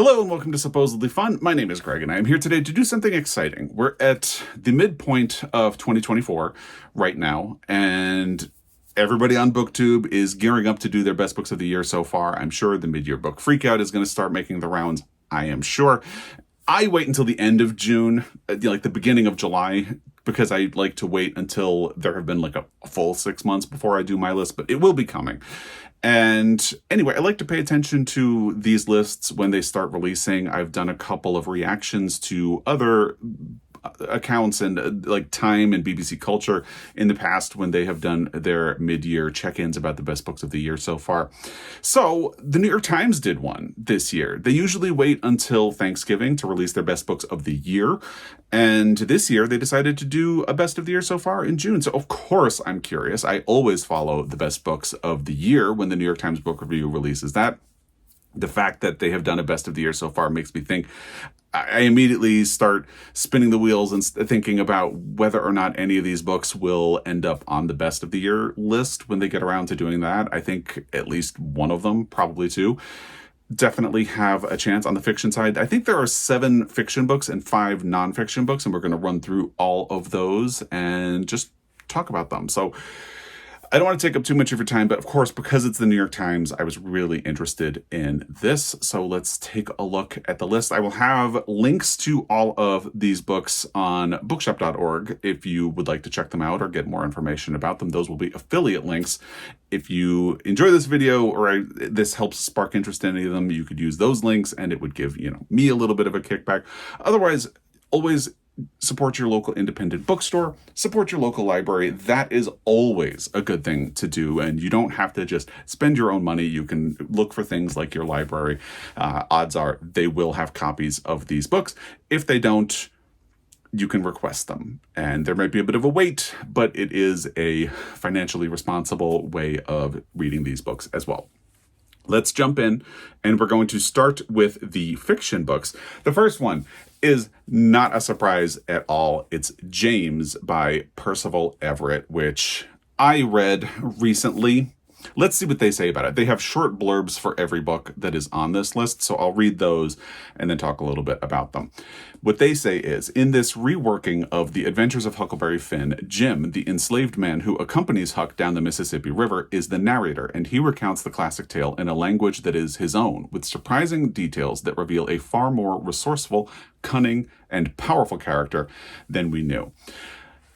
Hello and welcome to Supposedly Fun. My name is Greg and I am here today to do something exciting. We're at the midpoint of 2024 right now, and everybody on BookTube is gearing up to do their best books of the year so far. I'm sure the mid-year book freakout is going to start making the rounds. I am sure. I wait until the end of June, like the beginning of July, because I like to wait until there have been like a full 6 months before I do my list, but it will be coming. And anyway, I like to pay attention to these lists when they start releasing. I've done a couple of reactions to other accounts and like Time and BBC Culture in the past when they have done their mid-year check-ins about the best books of the year so far. So the New York Times did one this year. They usually wait until Thanksgiving to release their best books of the year. And this year they decided to do a best of the year so far in June. So of course I'm curious. I always follow the best books of the year when the New York Times Book Review releases that. The fact that they have done a best of the year so far makes me think. I immediately start spinning the wheels and thinking about whether or not any of these books will end up on the best of the year list when they get around to doing that. I think at least one of them, probably two, definitely have a chance on the fiction side. I think there are 7 fiction books and 5 nonfiction books, and we're going to run through all of those and just talk about them. So I don't want to take up too much of your time, but of course, because it's the New York Times, I was really interested in this. So let's take a look at the list. I will have links to all of these books on bookshop.org if you would like to check them out or get more information about them. Those will be affiliate links. If you enjoy this video or this helps spark interest in any of them, you could use those links and it would give, me a little bit of a kickback. Otherwise, always support your local independent bookstore, support your local library. That is always a good thing to do, and you don't have to just spend your own money. You can look for things like your library. Odds are they will have copies of these books. If they don't, you can request them, and there might be a bit of a wait, but it is a financially responsible way of reading these books as well. Let's jump in, and we're going to start with the fiction books. The first one is not a surprise at all. It's James by Percival Everett, which I read recently. Let's see what they say about it. They have short blurbs for every book that is on this list, so I'll read those and then talk a little bit about them. What they say is, in this reworking of The Adventures of Huckleberry Finn, Jim, the enslaved man who accompanies Huck down the Mississippi River, is the narrator, and he recounts the classic tale in a language that is his own, with surprising details that reveal a far more resourceful, cunning, and powerful character than we knew.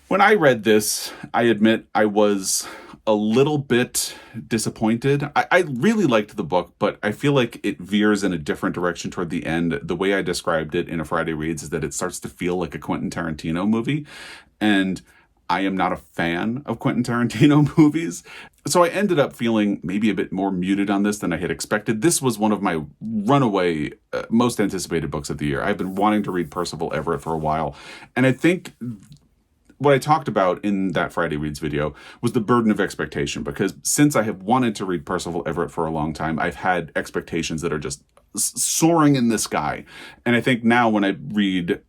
When I read this, I admit I was a little bit disappointed. I really liked the book, but I feel like it veers in a different direction toward the end. The way I described it in a Friday Reads is that it starts to feel like a Quentin Tarantino movie, and I am not a fan of Quentin Tarantino movies. So I ended up feeling maybe a bit more muted on this than I had expected. This was one of my runaway, most anticipated books of the year. I've been wanting to read Percival Everett for a while, and I think what I talked about in that Friday Reads video was the burden of expectation, because since I have wanted to read Percival Everett for a long time, I've had expectations that are just soaring in the sky. And I think now when I read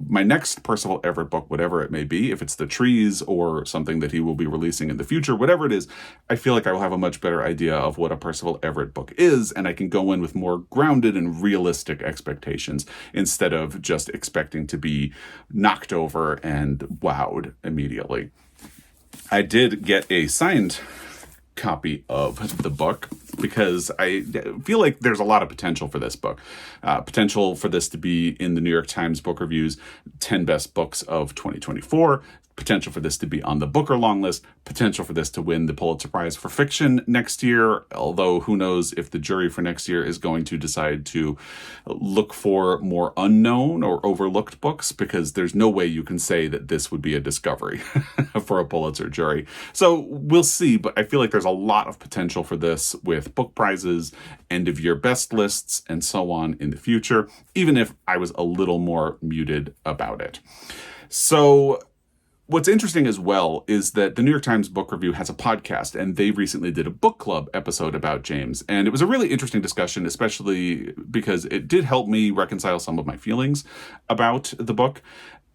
my next Percival Everett book, whatever it may be, if it's The Trees or something that he will be releasing in the future, whatever it is, I feel like I will have a much better idea of what a Percival Everett book is, and I can go in with more grounded and realistic expectations instead of just expecting to be knocked over and wowed immediately. I did get a signed copy of the book because I feel like there's a lot of potential for this book. Potential for this to be in the New York Times Book Review's 10 Best Books of 2024. Potential for this to be on the Booker long list. Potential for this to win the Pulitzer Prize for Fiction next year, although who knows if the jury for next year is going to decide to look for more unknown or overlooked books, because there's no way you can say that this would be a discovery for a Pulitzer jury. So we'll see, but I feel like there's a lot of potential for this with book prizes, end of year best lists, and so on in the future, even if I was a little more muted about it. So what's interesting as well is that the New York Times Book Review has a podcast, and they recently did a book club episode about James. And it was a really interesting discussion, especially because it did help me reconcile some of my feelings about the book.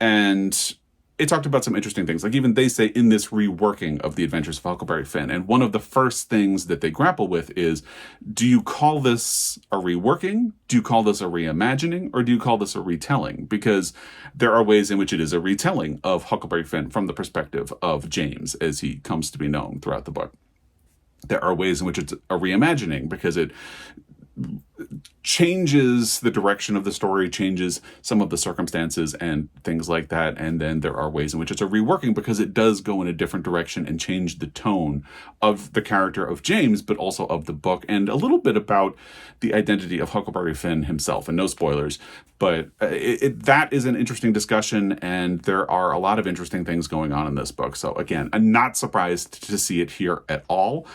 And it talked about some interesting things. Like even they say in this reworking of The Adventures of Huckleberry Finn, and one of the first things that they grapple with is, do you call this a reworking? Do you call this a reimagining? Or do you call this a retelling? Because there are ways in which it is a retelling of Huckleberry Finn from the perspective of James as he comes to be known throughout the book. There are ways in which it's a reimagining because it changes the direction of the story, changes some of the circumstances and things like that. And then there are ways in which it's a reworking because it does go in a different direction and change the tone of the character of James, but also of the book, and a little bit about the identity of Huckleberry Finn himself. And no spoilers, but that is an interesting discussion, and there are a lot of interesting things going on in this book. So again, I'm not surprised to see it here at all,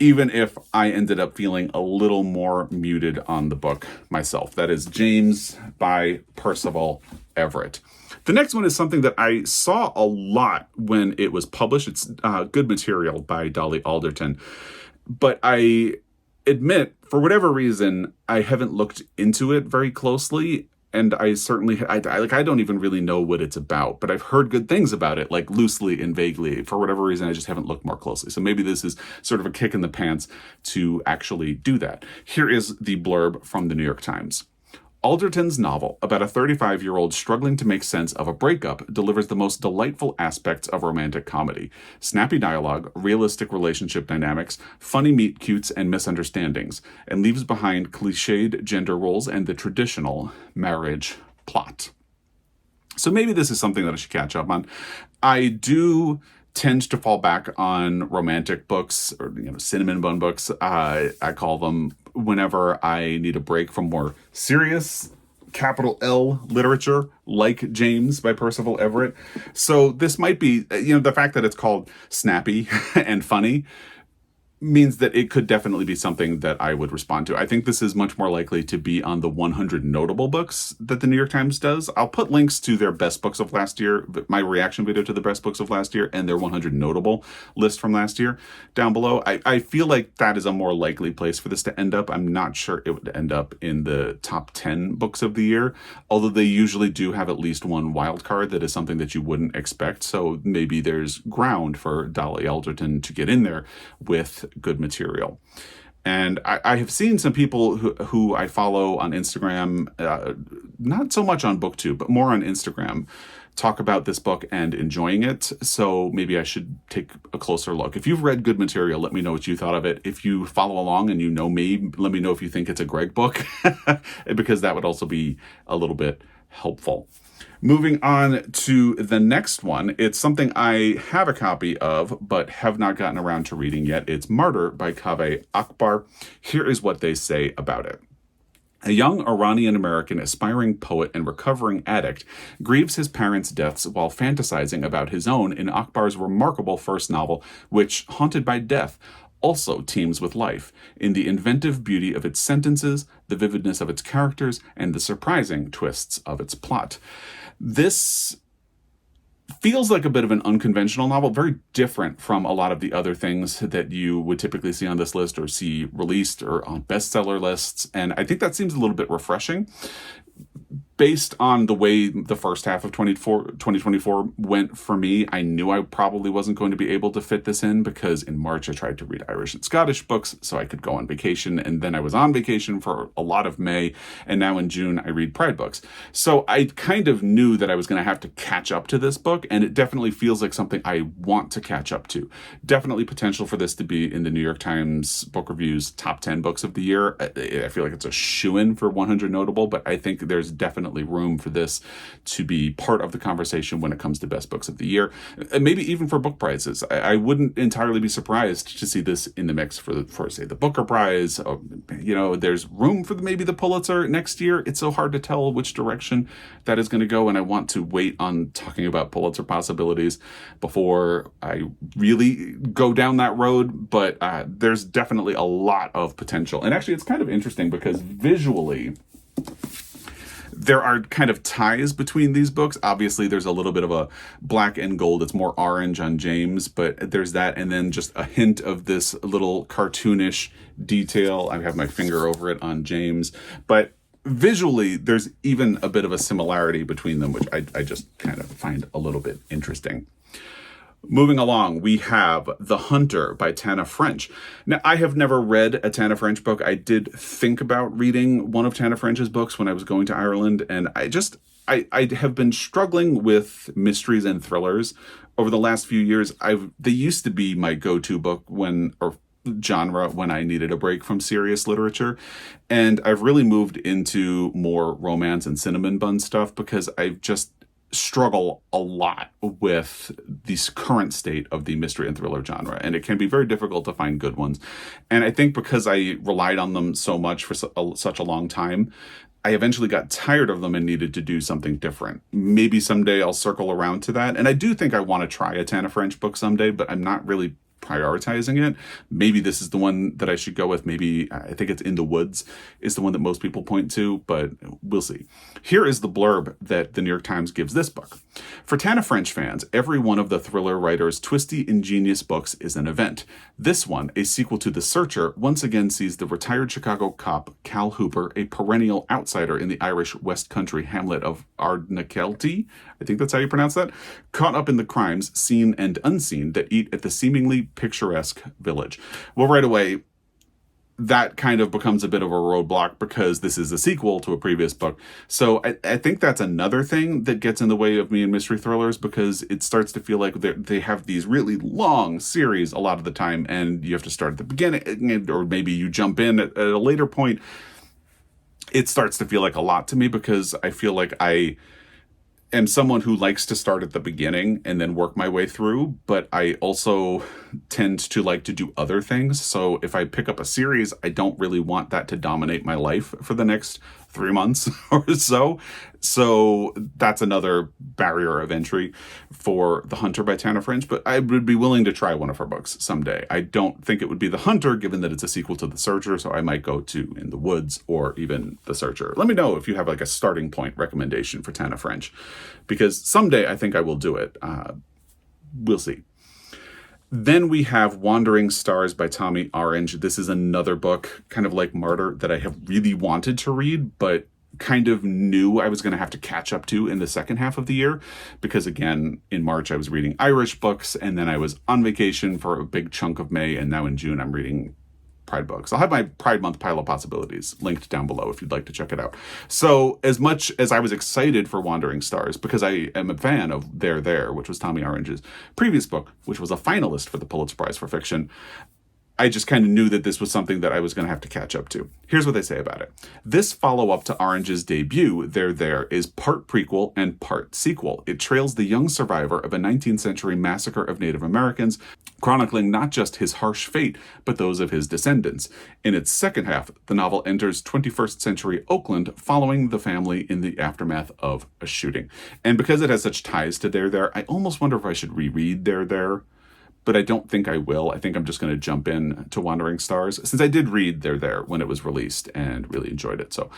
even if I ended up feeling a little more muted on the book myself. That is James by Percival Everett. The next one is something that I saw a lot when it was published. It's Good Material by Dolly Alderton. But I admit, for whatever reason, I haven't looked into it very closely. And I certainly, I don't even really know what it's about, but I've heard good things about it, like loosely and vaguely. For whatever reason, I just haven't looked more closely. So maybe this is sort of a kick in the pants to actually do that. Here is the blurb from the New York Times. Alderton's novel about a 35-year-old struggling to make sense of a breakup delivers the most delightful aspects of romantic comedy. Snappy dialogue, realistic relationship dynamics, funny meet-cutes and misunderstandings, and leaves behind cliched gender roles and the traditional marriage plot. So maybe this is something that I should catch up on. I do tend to fall back on romantic books, or cinnamon bun books, I call them, whenever I need a break from more serious capital L literature like James by Percival Everett. So this might be, the fact that it's called snappy and funny means that it could definitely be something that I would respond to. I think this is much more likely to be on the 100 notable books that the New York Times does. I'll put links to their best books of last year, my reaction video to the best books of last year, and their 100 notable list from last year down below. I feel like that is a more likely place for this to end up. I'm not sure it would end up in the top 10 books of the year, although they usually do have at least one wild card that is something that you wouldn't expect. So maybe there's ground for Dolly Alderton to get in there with Good Material. And I have seen some people who I follow on Instagram, not so much on BookTube, but more on Instagram, talk about this book and enjoying it. So maybe I should take a closer look. If you've read Good Material, let me know what you thought of it. If you follow along and you know me, let me know if you think it's a Greg book, because that would also be a little bit helpful. Moving on to the next one, it's something I have a copy of, but have not gotten around to reading yet. It's Martyr by Kaveh Akbar. Here is what they say about it. A young Iranian-American aspiring poet and recovering addict grieves his parents' deaths while fantasizing about his own in Akbar's remarkable first novel, which, haunted by death, also teems with life, in the inventive beauty of its sentences, the vividness of its characters, and the surprising twists of its plot. This feels like a bit of an unconventional novel, very different from a lot of the other things that you would typically see on this list or see released or on bestseller lists. And I think that seems a little bit refreshing. Based on the way the first half of 2024 went for me, I knew I probably wasn't going to be able to fit this in, because in March I tried to read Irish and Scottish books so I could go on vacation, and then I was on vacation for a lot of May, and now in June I read Pride books. So I kind of knew that I was going to have to catch up to this book, and it definitely feels like something I want to catch up to. Definitely potential for this to be in the New York Times Book Review's top 10 books of the year. I feel like it's a shoo-in for 100 notable, but I think there's definitely room for this to be part of the conversation when it comes to best books of the year, and maybe even for book prizes. I wouldn't entirely be surprised to see this in the mix for say the Booker Prize. There's room for maybe the Pulitzer next year. It's so hard to tell which direction that is going to go, and I want to wait on talking about Pulitzer possibilities before I really go down that road. But there's definitely a lot of potential, and actually it's kind of interesting because visually there are kind of ties between these books. Obviously, there's a little bit of a black and gold. It's more orange on James, but there's that. And then just a hint of this little cartoonish detail. I have my finger over it on James. But visually, there's even a bit of a similarity between them, which I just kind of find a little bit interesting. Moving along, we have The Hunter by Tana French. Now, I have never read a Tana French book. I did think about reading one of Tana French's books when I was going to Ireland, and I have been struggling with mysteries and thrillers over the last few years. They used to be my go-to book or genre when I needed a break from serious literature. And I've really moved into more romance and cinnamon bun stuff because I've just struggle a lot with this current state of the mystery and thriller genre, and it can be very difficult to find good ones. And I think because I relied on them so much for such a long time, I eventually got tired of them and needed to do something different. Maybe someday I'll circle around to that. And I do think I want to try a Tana French book someday, but I'm not really prioritizing it. Maybe this is the one that I should go with. Maybe I think it's In the Woods is the one that most people point to, but we'll see. Here is the blurb that the New York Times gives this book. For Tana French fans, every one of the thriller writer's twisty, ingenious books is an event. This one, a sequel to The Searcher, once again sees the retired Chicago cop Cal Hooper, a perennial outsider in the Irish West Country hamlet of Ardnakelty, I think that's how you pronounce that, caught up in the crimes, seen and unseen, that eat at the seemingly picturesque village. Well, right away, that kind of becomes a bit of a roadblock because this is a sequel to a previous book. So I think that's another thing that gets in the way of me in mystery thrillers, because it starts to feel like they have these really long series a lot of the time, and you have to start at the beginning, or maybe you jump in at a later point. It starts to feel like a lot to me because I feel like I am someone who likes to start at the beginning and then work my way through, but I also tend to like to do other things. So if I pick up a series, I don't really want that to dominate my life for the next 3 months or so. So that's another barrier of entry for The Hunter by Tana French, but I would be willing to try one of her books someday. I don't think it would be The Hunter, given that it's a sequel to The Searcher, so I might go to In the Woods or even The Searcher. Let me know if you have like a starting point recommendation for Tana French, because someday I think I will do it. We'll see. Then we have Wandering Stars by Tommy Orange. This is another book, kind of like Martyr, that I have really wanted to read, but kind of knew I was going to have to catch up to in the second half of the year. Because again, in March, I was reading Irish books, and then I was on vacation for a big chunk of May, and now in June, I'm reading Pride books. I'll have my Pride Month pile of possibilities linked down below if you'd like to check it out. So as much as I was excited for Wandering Stars, because I am a fan of There There, which was Tommy Orange's previous book, which was a finalist for the Pulitzer Prize for Fiction, I just kind of knew that this was something that I was going to have to catch up to. Here's what they say about it. This follow-up to Orange's debut, There There, is part prequel and part sequel. It trails the young survivor of a 19th century massacre of Native Americans, chronicling not just his harsh fate, but those of his descendants. In its second half, the novel enters 21st century Oakland, following the family in the aftermath of a shooting. And because it has such ties to There There, I almost wonder if I should reread There There, but I don't think I will. I think I'm just going to jump in to Wandering Stars, since I did read There There when it was released and really enjoyed it. So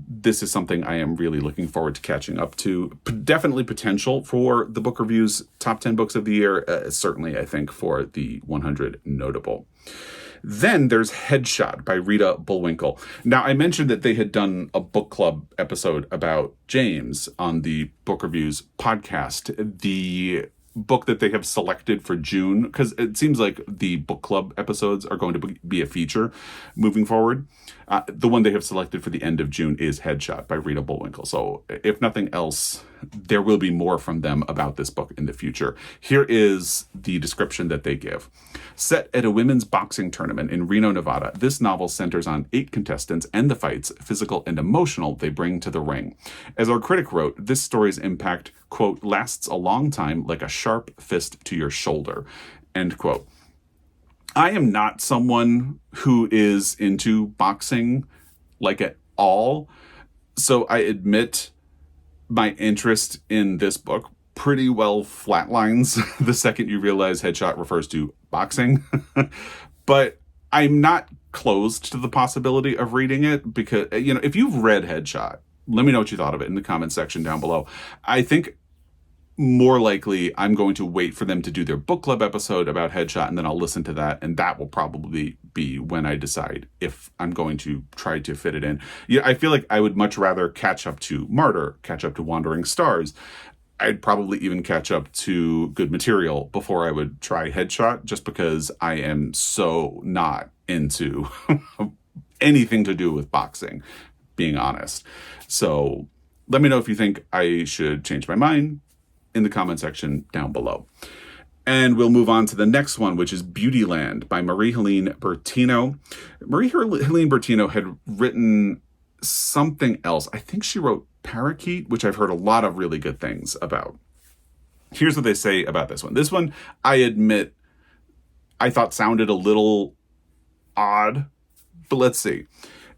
this is something I am really looking forward to catching up to. Definitely potential for the book reviews top 10 books of the year. Certainly, I think, for the 100 notable. Then there's Headshot by Rita Bullwinkle. Now, I mentioned that they had done a book club episode about James on the Book Reviews podcast. The book that they have selected for June, because it seems like the book club episodes are going to be a feature moving forward. The one they have selected for the end of June is Headshot by Rita Bullwinkle. So if nothing else, there will be more from them about this book in the future. Here is the description that they give. Set at a women's boxing tournament in Reno, Nevada, this novel centers on 8 contestants and the fights, physical and emotional, they bring to the ring. As our critic wrote, this story's impact, quote, lasts a long time like a sharp fist to your shoulder, end quote. I am not someone who is into boxing like at all, so I admit my interest in this book pretty well flatlines the second you realize Headshot refers to boxing. But I'm not closed to the possibility of reading it, because, you know, if you've read Headshot, let me know what you thought of it in the comment section down below. I think more likely I'm going to wait for them to do their book club episode about Headshot, and then I'll listen to that, and that will probably be when I decide if I'm going to try to fit it in. Yeah, I feel like I would much rather catch up to Martyr, catch up to Wandering Stars. I'd probably even catch up to Good Material before I would try Headshot, just because I am so not into anything to do with boxing, being honest. So let me know if you think I should change my mind in the comment section down below. And we'll move on to the next one, which is Beautyland by Marie-Helene Bertino. Marie-Helene Bertino had written something else. I think she wrote Parakeet, which I've heard a lot of really good things about. Here's what they say about this one. This one, I admit, I thought sounded a little odd, but let's see.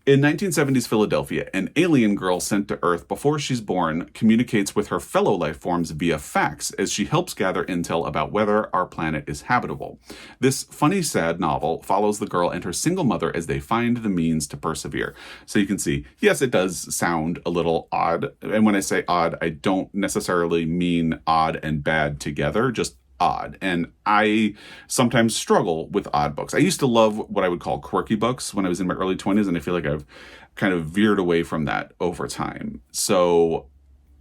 In 1970s Philadelphia, an alien girl sent to Earth before she's born communicates with her fellow life forms via fax as she helps gather intel about whether our planet is habitable. This funny, sad novel follows the girl and her single mother as they find the means to persevere. So you can see, yes, it does sound a little odd. And when I say odd, I don't necessarily mean odd and bad together, just odd. And I sometimes struggle with odd books. I used to love what I would call quirky books when I was in my early 20s, and I feel like I've kind of veered away from that over time. So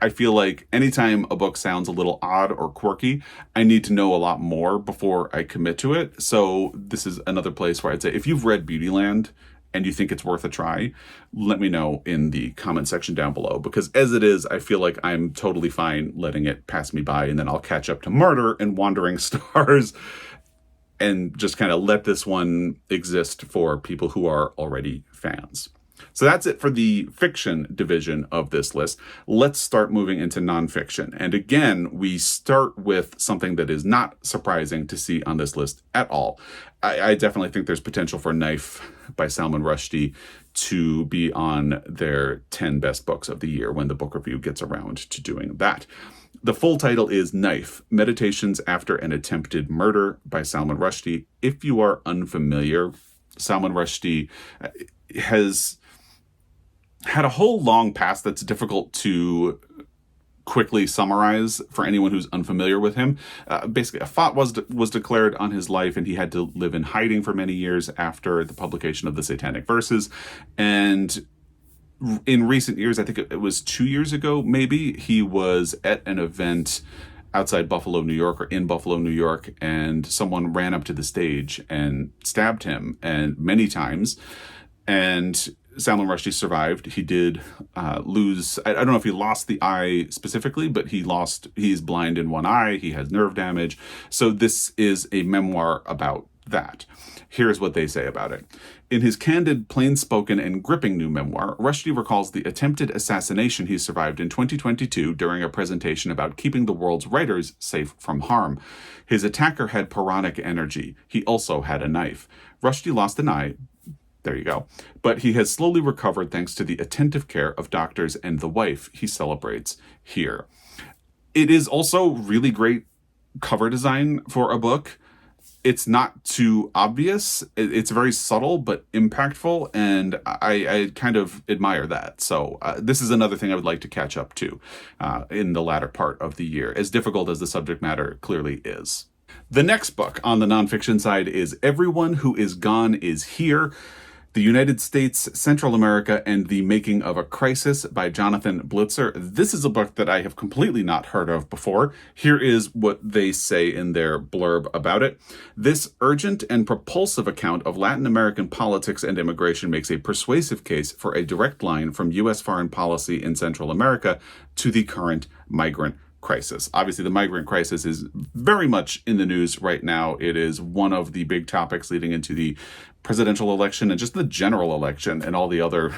I feel like anytime a book sounds a little odd or quirky, I need to know a lot more before I commit to it. So this is another place where I'd say, if you've read Beautyland and you think it's worth a try, let me know in the comment section down below. Because as it is, I feel like I'm totally fine letting it pass me by, and then I'll catch up to Martyr and Wandering Stars and just kind of let this one exist for people who are already fans. So that's it for the fiction division of this list. Let's start moving into nonfiction. And again, we start with something that is not surprising to see on this list at all. I definitely think there's potential for Knife by Salman Rushdie to be on their 10 best books of the year when the book review gets around to doing that. The full title is Knife, Meditations After an Attempted Murder by Salman Rushdie. If you are unfamiliar, Salman Rushdie has had a whole long past that's difficult to quickly summarize for anyone who's unfamiliar with him. Basically, a fat was declared on his life, and he had to live in hiding for many years after the publication of the Satanic Verses. And in recent years, I think it was 2 years ago, maybe, he was at an event outside Buffalo, New York, or in Buffalo, New York, and someone ran up to the stage and stabbed him, and many times. And Salman Rushdie survived. He did lose, I don't know if he lost the eye specifically, but he's blind in one eye, he has nerve damage. So this is a memoir about that. Here's what they say about it. In his candid, plain-spoken, and gripping new memoir, Rushdie recalls the attempted assassination he survived in 2022 during a presentation about keeping the world's writers safe from harm. His attacker had Puranic energy. He also had a knife. Rushdie lost an eye. There you go. But he has slowly recovered thanks to the attentive care of doctors and the wife he celebrates here. It is also really great cover design for a book. It's not too obvious. It's very subtle but impactful, and I kind of admire that. So this is another thing I would like to catch up to in the latter part of the year, as difficult as the subject matter clearly is. The next book on the nonfiction side is Everyone Who Is Gone Is Here: The United States, Central America, and the Making of a Crisis by Jonathan Blitzer. This is a book that I have completely not heard of before. Here is what they say in their blurb about it. This urgent and propulsive account of Latin American politics and immigration makes a persuasive case for a direct line from U.S. foreign policy in Central America to the current migrant crisis. Obviously, the migrant crisis is very much in the news right now. It is one of the big topics leading into the presidential election and just the general election and all the other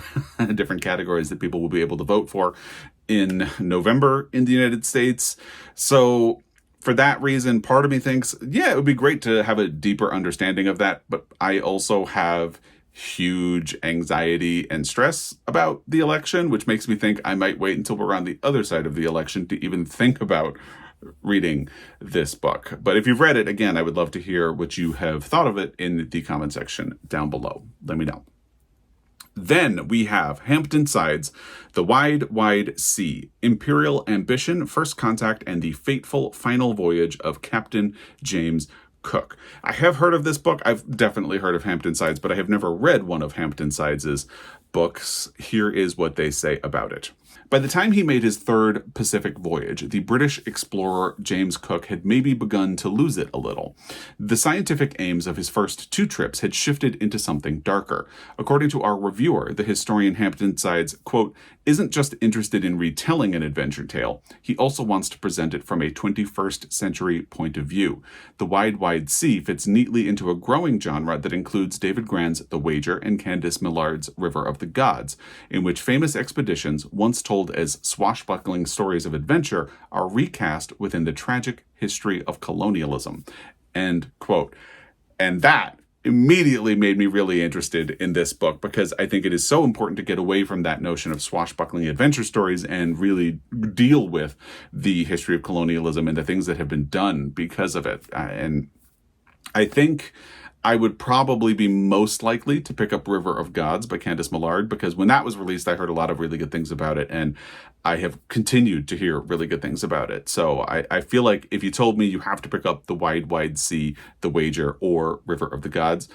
different categories that people will be able to vote for in November in the United States. So for that reason, part of me thinks, yeah, it would be great to have a deeper understanding of that. But I also have huge anxiety and stress about the election, which makes me think I might wait until we're on the other side of the election to even think about reading this book. But if you've read it, again, I would love to hear what you have thought of it in the comment section down below. Let me know. Then we have Hampton Sides, The Wide, Wide Sea, Imperial Ambition, First Contact, and the Fateful Final Voyage of Captain James Cook. I have heard of this book. I've definitely heard of Hampton Sides, but I have never read one of Hampton Sides' books. Here is what they say about it. By the time he made his third Pacific voyage, the British explorer James Cook had maybe begun to lose it a little. The scientific aims of his first two trips had shifted into something darker. According to our reviewer, the historian Hampton Sides, quote, isn't just interested in retelling an adventure tale, he also wants to present it from a 21st century point of view. The Wide, Wide Sea fits neatly into a growing genre that includes David Grann's The Wager and Candice Millard's River of the Gods, in which famous expeditions, once told as swashbuckling stories of adventure, are recast within the tragic history of colonialism. End quote. And that immediately made me really interested in this book because I think it is so important to get away from that notion of swashbuckling adventure stories and really deal with the history of colonialism and the things that have been done because of it. And I think I would probably be most likely to pick up River of Gods by Candice Millard because when that was released, I heard a lot of really good things about it, and I have continued to hear really good things about it. So I feel like if you told me you have to pick up The Wide, Wide Sea, The Wager, or River of the Gods,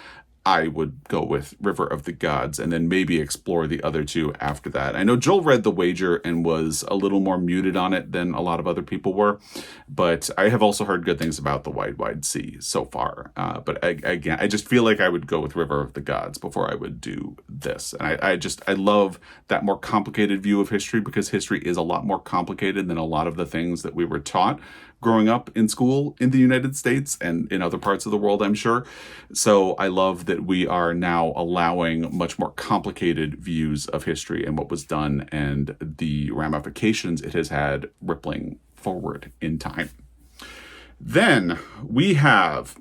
I would go with River of the Gods and then maybe explore the other two after that. I know Joel read The Wager and was a little more muted on it than a lot of other people were, but I have also heard good things about The Wide, Wide Sea so far. But again, I just feel like I would go with River of the Gods before I would do this. And I love that more complicated view of history because history is a lot more complicated than a lot of the things that we were taught growing up in school in the United States and in other parts of the world, I'm sure. So I love that we are now allowing much more complicated views of history and what was done and the ramifications it has had rippling forward in time. Then we have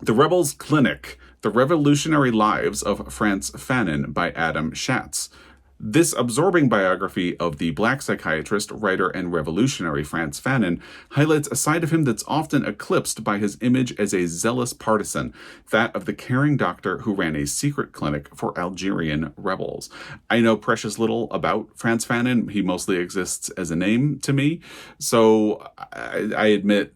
The Rebels Clinic, The Revolutionary Lives of Frantz Fanon by Adam Schatz. This absorbing biography of the Black psychiatrist, writer, and revolutionary Frantz Fanon highlights a side of him that's often eclipsed by his image as a zealous partisan, that of the caring doctor who ran a secret clinic for Algerian rebels. I know precious little about Frantz Fanon. He mostly exists as a name to me, so I admit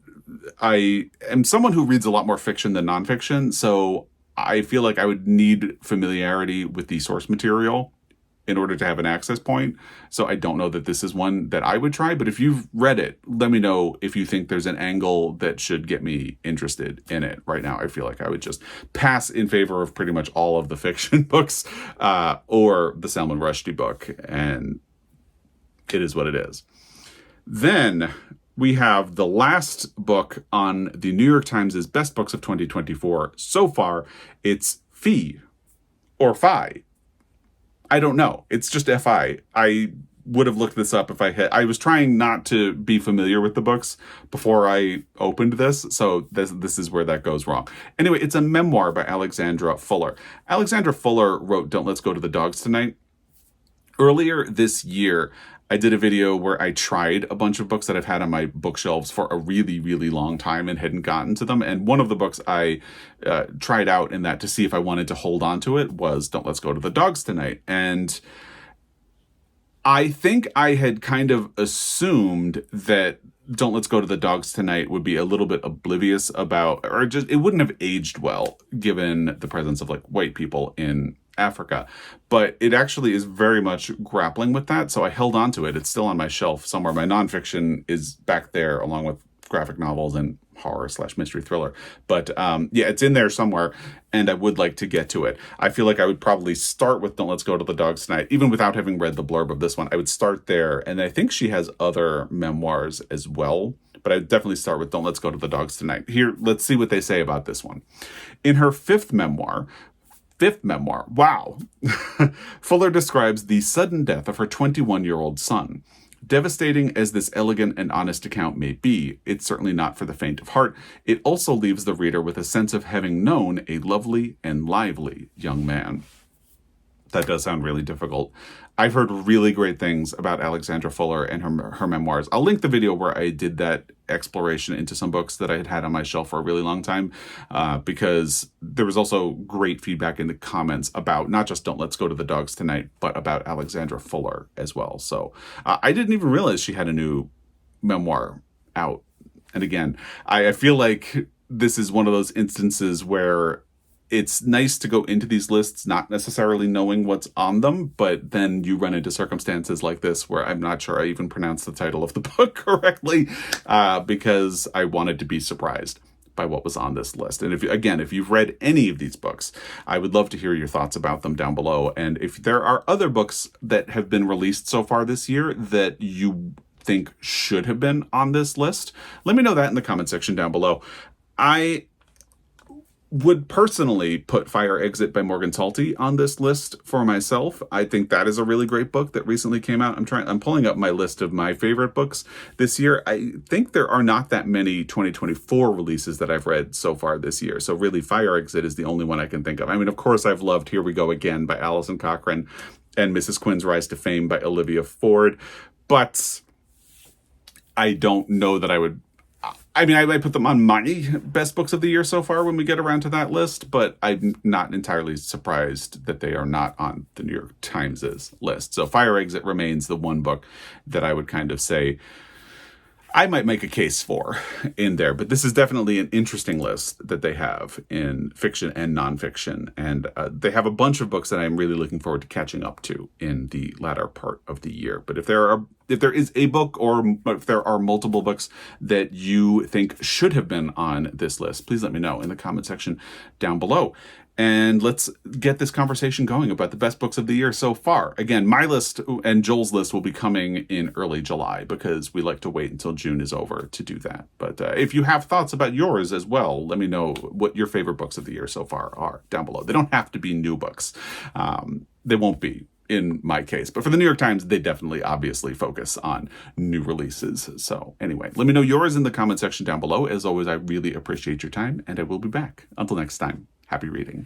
I am someone who reads a lot more fiction than nonfiction, so I feel like I would need familiarity with the source material in order to have an access point. So I don't know that this is one that I would try, but if you've read it, let me know if you think there's an angle that should get me interested in it. Right now, I feel like I would just pass in favor of pretty much all of the fiction books or the Salman Rushdie book, and it is what it is. Then we have the last book on the New York Times' best books of 2024 so far. It's Fi or Fi. I don't know. It's just FI. I would have looked this up if I had. I was trying not to be familiar with the books before I opened this, so this is where that goes wrong. Anyway, it's a memoir by Alexandra Fuller. Alexandra Fuller wrote Don't Let's Go to the Dogs Tonight. Earlier this year, I did a video where I tried a bunch of books that I've had on my bookshelves for a really, really long time and hadn't gotten to them. And one of the books I tried out in that to see if I wanted to hold on to it was Don't Let's Go to the Dogs Tonight. And I think I had kind of assumed that Don't Let's Go to the Dogs Tonight would be a little bit oblivious about, or just, it wouldn't have aged well given the presence of like white people in Africa, but it actually is very much grappling with that. So I held on to it. It's still on my shelf somewhere. My nonfiction is back there along with graphic novels and horror/mystery thriller. But yeah, it's in there somewhere and I would like to get to it. I feel like I would probably start with Don't Let's Go to the Dogs Tonight, even without having read the blurb of this one. I would start there. And I think she has other memoirs as well, but I would definitely start with Don't Let's Go to the Dogs Tonight. Here, let's see what they say about this one. In her fifth memoir, wow. Fuller describes the sudden death of her 21-year-old son. Devastating as this elegant and honest account may be, it's certainly not for the faint of heart. It also leaves the reader with a sense of having known a lovely and lively young man. That does sound really difficult. I've heard really great things about Alexandra Fuller and her memoirs. I'll link the video where I did that exploration into some books that I had on my shelf for a really long time, because there was also great feedback in the comments about not just Don't Let's Go to the Dogs Tonight, but about Alexandra Fuller as well. So I didn't even realize she had a new memoir out. And again, I feel like this is one of those instances where it's nice to go into these lists not necessarily knowing what's on them, but then you run into circumstances like this where I'm not sure I even pronounced the title of the book correctly, because I wanted to be surprised by what was on this list. And if you've read any of these books, I would love to hear your thoughts about them down below. And if there are other books that have been released so far this year that you think should have been on this list, let me know that in the comment section down below. I would personally put Fire Exit by Morgan Talty on this list for myself. I think that is a really great book that recently came out. I'm pulling up my list of my favorite books this year. I think there are not that many 2024 releases that I've read so far this year. So really Fire Exit is the only one I can think of. I mean, of course I've loved Here We Go Again by Alison Cochrane and Mrs. Quinn's Rise to Fame by Olivia Ford, but I don't know that I would. I mean, I put them on my best books of the year so far when we get around to that list, but I'm not entirely surprised that they are not on the New York Times' list. So Fire Exit remains the one book that I would kind of say I might make a case for in there, but this is definitely an interesting list that they have in fiction and nonfiction. And they have a bunch of books that I'm really looking forward to catching up to in the latter part of the year. But if there is a book or if there are multiple books that you think should have been on this list, please let me know in the comment section down below. And let's get this conversation going about the best books of the year so far. Again, my list and Joel's list will be coming in early July because we like to wait until June is over to do that. But if you have thoughts about yours as well, let me know what your favorite books of the year so far are down below. They don't have to be new books. They won't be in my case. But for the New York Times, they definitely obviously focus on new releases. So anyway, let me know yours in the comment section down below. As always, I really appreciate your time, and I will be back. Until next time. Happy reading.